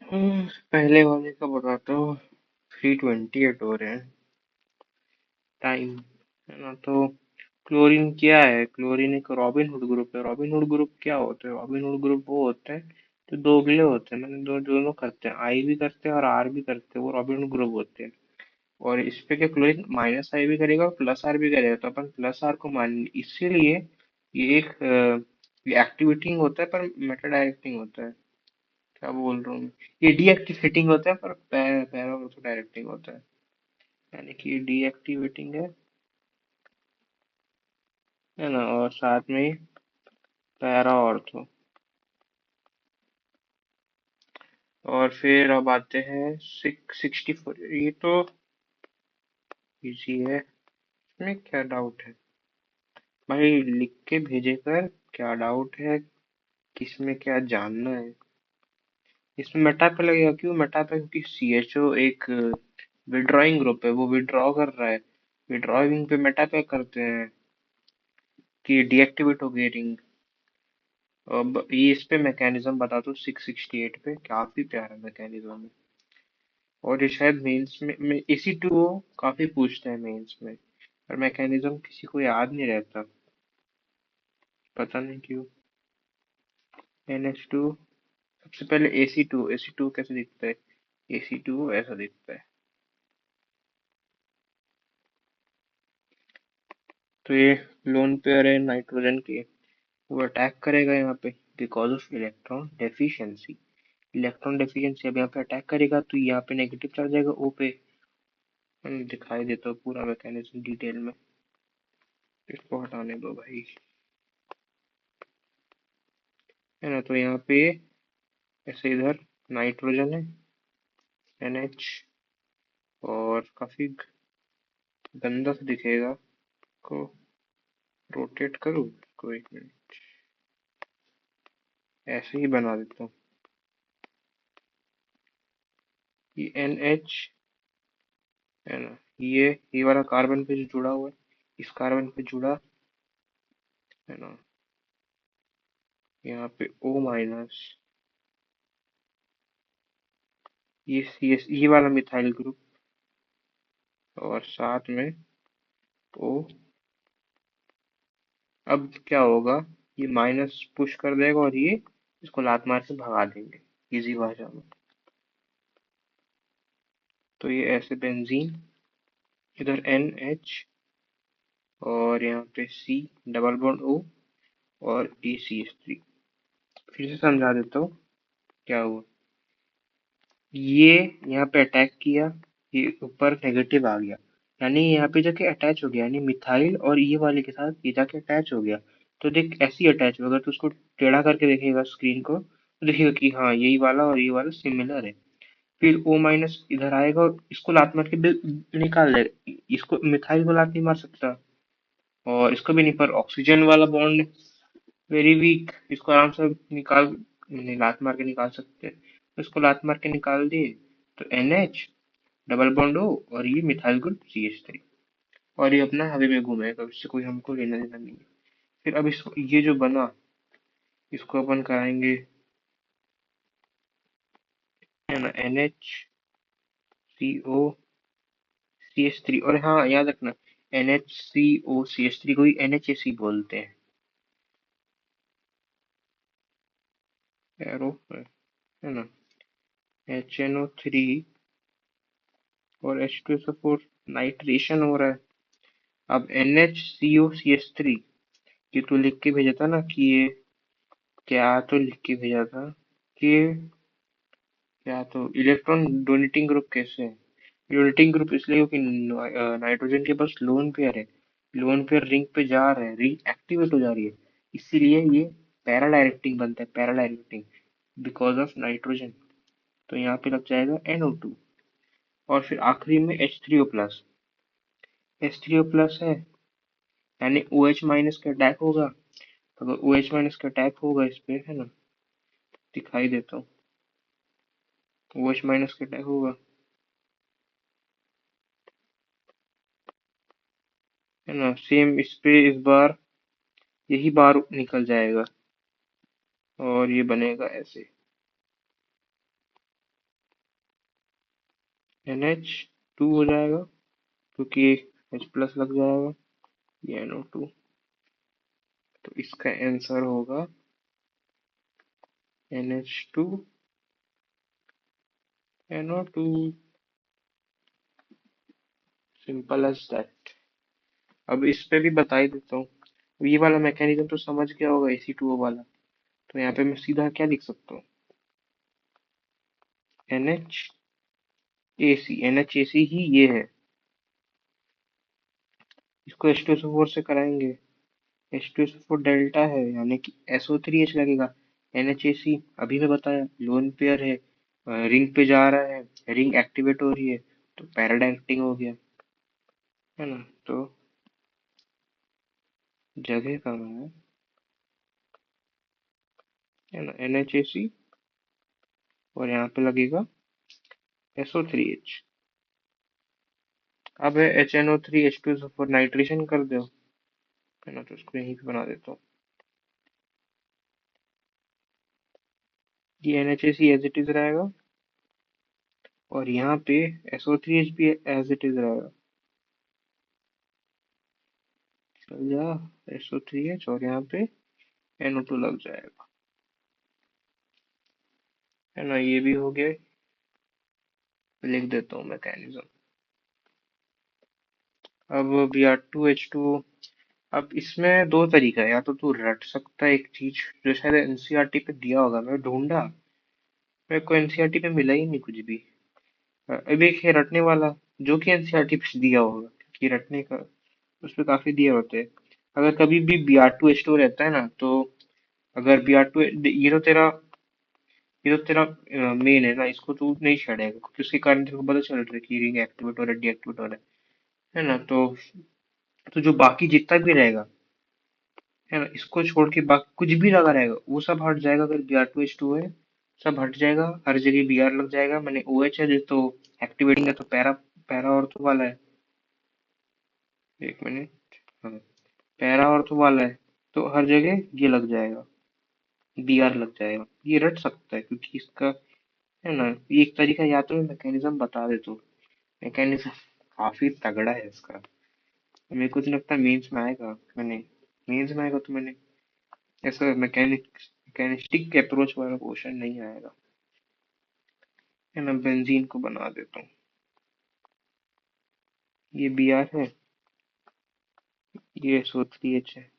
पहले वाले का बताता हूँ। 328 हो रहे हैं टाइम, है ना। तो क्लोरीन क्या है? क्लोरीन एक रॉबिन हुड ग्रुप है। रॉबिन हुड ग्रुप क्या होते हैं? रॉबिन हुड ग्रुप वो होते हैं जो दोगले होते हैं, मैंने दोनों करते हैं, आई भी करते हैं और आर भी करते हैं, वो रॉबिन हुड ग्रुप होते हैं। और इस पे क्या, क्लोरीन माइनस आई भी करेगा और प्लस आर भी करेगा, तो अपन प्लस आर को मान इसीलिए ये एक एक्टिवेटिंग होता है पर मेटा डायरेक्टिंग होता है। क्या बोल रहा हूँ मैं? ये डीएक्टिवेटिंग होता है पर पैरा डायरेक्टिंग होता है, यानी कि डीएक्टिवेटिंग है ना, और साथ में पैरा ऑर्थो। और फिर अब आते हैं 664। ये तो इजी है, इसमें क्या डाउट है भाई? लिख के भेजे कर, क्या डाउट है? किसमें क्या जानना है? इसमें मेटा पे लगेगा। क्यों मेटा पे? क्योंकि सीएचओ एक विड्रॉइंग ग्रुप है, वो विड्रॉ कर रहा है। विड्रॉइंग पे मेटा पे करते हैं कि डीएक्टिवेट हो गई रिंग। अब ये इस पे मैकेनिज्म बता दो। 668 पे काफी प्यारा मैकेनिज्म है। और ये शायद मेंस में AC2O काफी पूछते हैं मेंस में, और मैकेनिज्म किसी को याद नहीं रहता, पता नहीं क्यों। NH2, सबसे पहले AC2 कैसे दिखता है? AC2 ऐसा दिखता है। तो ये लोन पेयर है नाइट्रोजन की, वो अटैक करेगा यहाँ पे बिकॉज ऑफ इलेक्ट्रॉन डेफिशिएंसी। अब यहाँ पे अटैक करेगा तो यहाँ पे नेगेटिव चार्ज जाएगा O पे। दिखाई देता है पूरा मैकेनिज्म डिटेल में, इसको हटाने दो भाई, है ना। तो यहाँ पे ऐसे इधर नाइट्रोजन है, NH, और काफी गंदा सा दिखेगा। को रोटेट करूँ इसको, एक मिनट, ऐसे ही बना देता हूँ। ये NH है ना, ये वाला कार्बन पे जो जुड़ा हुआ है, इस कार्बन पे जुड़ा, है ना। यहाँ पे O-, ये वाला मिथाइल ग्रुप, और साथ में O। अब क्या होगा, ये माइनस पुश कर देगा और ये इसको लात मार के भगा देंगे इजी भाषा में। तो ये ऐसे बेंजीन, इधर NH, और यहाँ पे C, डबल बॉन्ड O, और ACH3। फिर से समझा देता हूँ क्या हुआ। ये यहाँ पे अटैक किया, ये ऊपर नेगेटिव आ गया, यानी यहाँ पे जाके अटैच हो गया, यानी मिथाइल और ये वाले के साथ ये जाके अटैच हो गया। तो देख ऐसे ही अटैच होगा, तो उसको टेढ़ा करके देखेगा स्क्रीन को, तो देखेगा कि हाँ यही वाला और ये वाला सिमिलर है। फिर O- इधर आएगा और इसको लात मार के निकाल देगा। इसको मिथाइल को लात नहीं मार सकता, और इसको भी नहीं, पर ऑक्सीजन वाला बॉन्ड वेरी वीक, इसको आराम से निकाल, नहीं, लात मार के निकाल सकते हैं। तो इसको लात मार के निकाल दिए, तो NH, डबल बॉन्ड O, और ये मिथाइल ग्रुप CH3, और ये अपना हवा में घूमेगा, इससे कोई हमको लेना देना नहीं है। फिर अब इसको ये जो बना, इसको अपन कराएंगे, है ना, NHCO CH3। और हाँ याद रखना, NHCO CH3 को ही NHAC बोलते हैं। एरो है ना, HNO3 और H2SO4, नाइट्रेशन हो रहा है। अब NHCO CH3, ये तो लिख के भेजा था ना कि ये, क्या तो लिख के भेजा था कि क्या तो इलेक्ट्रॉन डोनेटिंग ग्रुप कैसे है? डोनेटिंग ग्रुप इसलिए क्योंकि नाइट्रोजन के पास लोन पेयर है, लोन पेयर रिंग पे जा रहे हैं, रिंग एक्टिवेट हो जा रही है, इसीलिए ये पैरा डायरेक्टिंग बनता है, para directing because of nitrogen. तो यहाँ पे लग जाएगा NO2, और फिर आखिरी में H3O+। H3O+ है, यानी OH- का अटैक होगा। अगर OH- का अटैक होगा इस पे, है ना, दिखाई देता हूँ, OH- का अटैक होगा, है ना, सेम इस पे इस बार यही बार निकल जाएगा, और ये बनेगा ऐसे। NH2 हो जाएगा क्योंकि H प्लस लग जाएगा, ये NO2। तो इसका आंसर होगा NH2 NO2। Simple as that. अब इस पे भी बता ही देता हूँ। अब ये वाला मैकेनिज्म तो समझ गया होगा, AC2O वाला। तो यहाँ पे मैं सीधा क्या लिख सकता हूँ, NHAC। NHAC ही ये है। इसको H2SO4 से कराएंगे, H2SO4 डेल्टा है यानी कि SO3H लगेगा। NHAC अभी मैं बताया लोन पेयर है, रिंग पे जा रहा है, रिंग एक्टिवेट हो रही है, तो पैराडाइटिंग हो गया, है ना। तो जगह कम है ना, NHAC, और यहाँ पे लगेगा SO3H। अब है HNO3H2SO4, नाइट्रेशन कर दो, है ना। तो इसको यहीं पे बना देता हूँ। ये NHAC एज इट इज रहेगा, और यहाँ पे SO3H भी एज इट इज रहेगा। चल जा, SO3H, और यहाँ पे NO2 लग जाएगा, है ना। ये भी हो गया। लिख देता हूँ मैकेनिज्म। अब Br2H2। अब इसमें दो तरीका है, या तो तू रट सकता है एक चीज जो शायद एनसीईआरटी पे दिया होगा, मैं ढूंढा, मेरे को एनसीईआरटी पे मिला ही नहीं कुछ भी। अब एक है रटने वाला, जो कि एनसीईआरटी पे दिया होगा, कि रटने का उस पे काफी दिए होते हैं। अगर कभी भी Br2H2 रहता है ना, तो अगर Br2, ये तो तेरा मेन है ना, इसको तू नहीं छेड़ेगा क्योंकि उसके कारण तेरे को पता चल रहा है कि रिंग एक्टिवेट हो रहा है, डीएक्टिवेट हो रहा है ना। तो जो बाकी जितना भी रहेगा, है ना, इसको छोड़ के बाकी कुछ भी लगा रहेगा वो सब हट जाएगा। अगर Br2H2 है, सब हट जाएगा, हर जगह Br लग जाएगा। मैंने OH है जो तो एक्टिवेटिंग है, तो पैरा पैरा ऑर्थो वाला है। एक मिनट। हाँ, पैरा ऑर्थो वाला है, तो हर जगह ये लग जाएगा, Br लग जाएगा। ये रट सकता है क्योंकि इसका, है ना, ये एक तरीका। या तो मैं मैकेनिज्म बता दे तो, मैकेनिज्म काफी तगड़ा है इसका। मेरे को तो लगता है मेंस में आएगा। मैंने मेंस में आएगा तो मैंने ऐसा मैकेनिस्टिक अप्रोच वाला क्वेश्चन नहीं आएगा, है ना। बेंजीन को बना देता हूँ। ये Br है, ये SO3H है।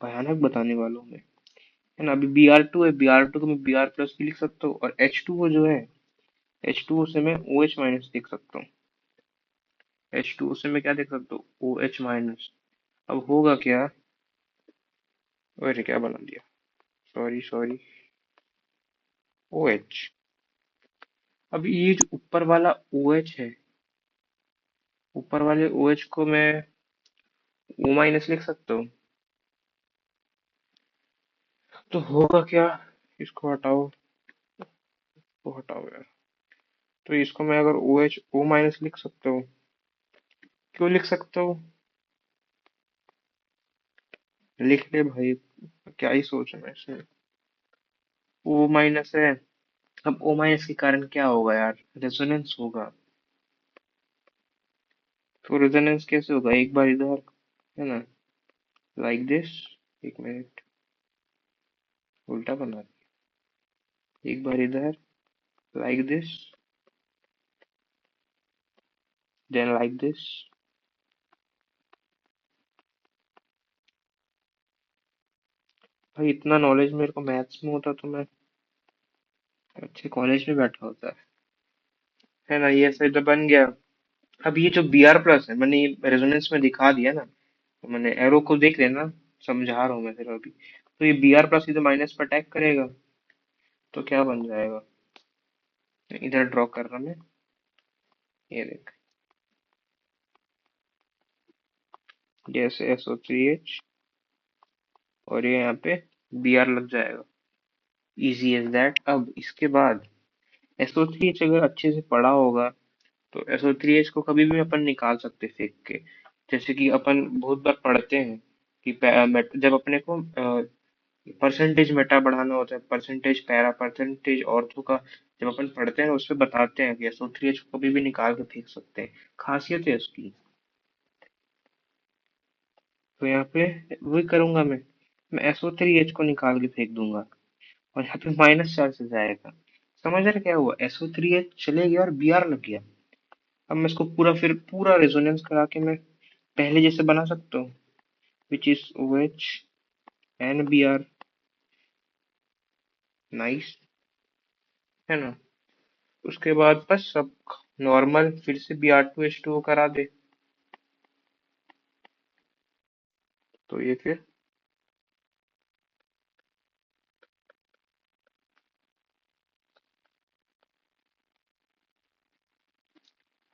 भयानक बताने वाला हूँ मैं, है ना। अभी Br2 है, Br2 को मैं Br प्लस भी लिख सकता हूँ, और H2O जो है, H2O से मैं OH माइनस लिख सकता हूँ। H2O से मैं क्या लिख सकता हूँ, OH माइनस। अब होगा क्या, अरे क्या बना दिया, सॉरी सॉरी, OH। अब ये जो ऊपर वाला OH है, ऊपर वाले OH को मैं O माइनस लिख सकता हूँ। तो होगा क्या, इसको हटाओ, इसको हटाओ यार। तो इसको मैं अगर OH O माइनस लिख सकता हूँ, क्यों लिख सकता हूँ, लिख ले भाई, क्या ही सोचना है इसमें। O माइनस है। अब O माइनस के कारण क्या होगा यार, रेजोनेंस होगा। तो रेजोनेंस कैसे होगा, एक बार इधर, है ना, लाइक दिस। एक मिनट, उल्टा बना दिया। एक बार इधर, like this, then like this. भाई इतना नॉलेज मेरे को मैथ्स में होता तो मैं अच्छे कॉलेज में बैठा होता, है ना। ये ऐसे तो बन गया। अब ये जो Br प्लस है, मैंने ये रेजोनेंस में दिखा दिया ना, तो मैंने एरो को देख लेना, समझा रहा हूँ मैं फिर अभी। तो ये Br प्लस इधर माइनस पर अटैक करेगा, तो क्या बन जाएगा, इधर ड्रॉ कर रहा मैं, ये देख, जैसे SO3H, और ये यहाँ पे Br लग जाएगा, इजी एज दैट। अब इसके बाद SO3H अगर अच्छे से पढ़ा होगा, तो SO3H को कभी भी अपन निकाल सकते फेंक के। जैसे कि अपन बहुत बार पढ़ते हैं कि जब अपने को परसेंटेज मेटा बढ़ाना होता है, परसेंटेज पैरा, परसेंटेज ऑर्थो का जब अपन पढ़ते हैं उसमें बताते हैं कि SO3H को कभी भी निकाल के फेंक सकते हैं, खासियत है उसकी। तो यहाँ पे वही करूंगा मैं SO3H को निकाल के फेंक दूंगा और यहाँ पे -4 जाएगा। समझ रहे क्या हुआ, SO3H चले गया और Br लग गया। अब मैं इसको फिर पूरा रेजोनेंस करा के मैं पहले जैसे बना सकता हूँ, which is OH and Br। Nice, है ना। उसके बाद बस सब नॉर्मल फिर से Br2H2O करा दे। तो ये फिर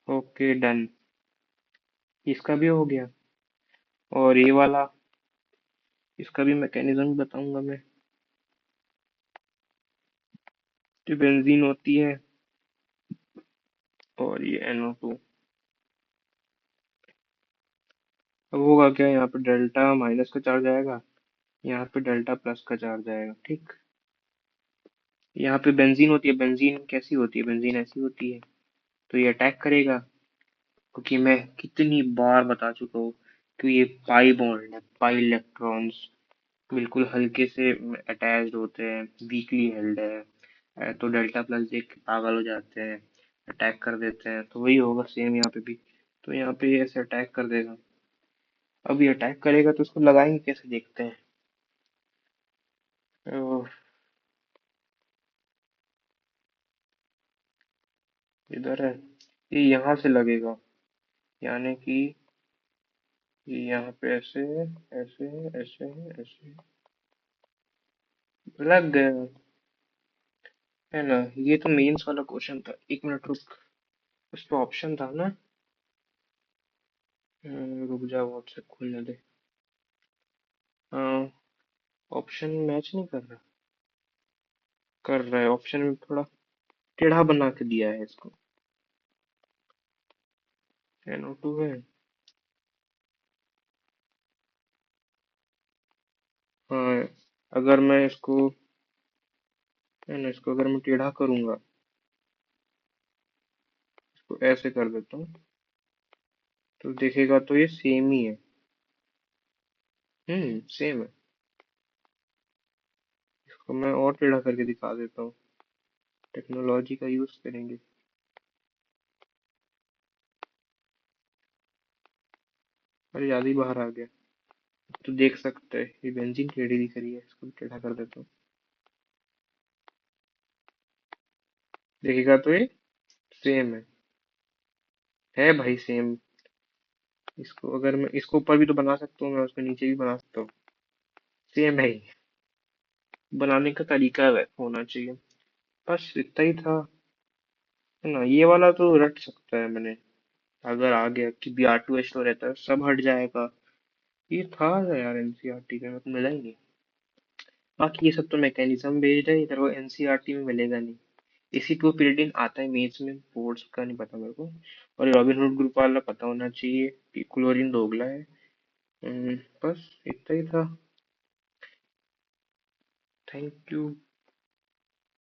ओके डन, इसका भी हो गया। और ये वाला, इसका भी मैकेनिज्म बताऊंगा मैं। जो बेंजीन होती है और ये NO2। अब होगा क्या, यहाँ पे डेल्टा माइनस का चार्ज आएगा, यहाँ पे डेल्टा प्लस का चार्ज आएगा, ठीक। यहाँ पे बेंजीन होती है, बेंजीन कैसी होती है, बेंजीन ऐसी होती है। तो ये अटैक करेगा, क्योंकि मैं कितनी बार बता चुका हूँ कि ये पाई बॉन्ड है, पाई इलेक्ट्रॉन्स बिल्कुल हल्के से अटैच्ड होते हैं, वीकली हेल्ड है। तो डेल्टा प्लस देख के पागल हो जाते हैं, अटैक कर देते हैं। तो वही होगा सेम यहाँ पे भी। तो यहाँ पे ये ऐसे अटैक कर देगा। अब ये अटैक करेगा तो उसको लगाएंगे कैसे, देखते हैं। तो इधर है, ये यहाँ से लगेगा, यानी कि ये यहाँ पे ऐसे ऐसे ऐसे ऐसे लग गया, है ना। ये तो मेंस वाला क्वेश्चन था, 1 मिनट रुक। उस पे ऑप्शन था ना। रुक जा, व्हाट्सएप खोलने दे। हाँ, ऑप्शन मैच नहीं कर रहा। कर रहा है, ऑप्शन में थोड़ा टेढ़ा बना के दिया है इसको। NO2 है। हाँ, अगर मैं इसको, है ना, इसको अगर मैं टेढ़ा करूंगा, इसको ऐसे कर देता हूँ, तो देखेगा तो ये सेम ही है। सेम है। इसको मैं और टेढ़ा करके दिखा देता हूँ, टेक्नोलॉजी का यूज करेंगे। अरे याद ही बाहर आ गया। तो देख सकते हैं ये बेंजीन टेढ़ी दिख रही है, इसको भी टेढ़ा कर देता हूँ। देखेगा तो ये सेम है भाई सेम। इसको अगर मैं इसको ऊपर भी तो बना सकता हूँ, मैं उसको नीचे भी बना सकता हूँ। सेम है ये। बनाने का तरीका होना चाहिए। बस इतना ही था, है ना। ये वाला तो रट सकता है मैंने, अगर आ गया कि Br2H तो रहता है सब हट जाएगा। ये था यार NCERT का, मेरे को मिला ही नहीं। बाकी ये सब तो मैकेनिज्म बेस्ड है, इधर वो NCERT में मिलेगा नहीं। इसी को पीरियड आता है मेंस में, बोर्ड्स का नहीं पता मेरे को। और रॉबिन हुड ग्रुप वाला पता होना चाहिए कि क्लोरीन दोगला है। बस इतना ही था। Thank you.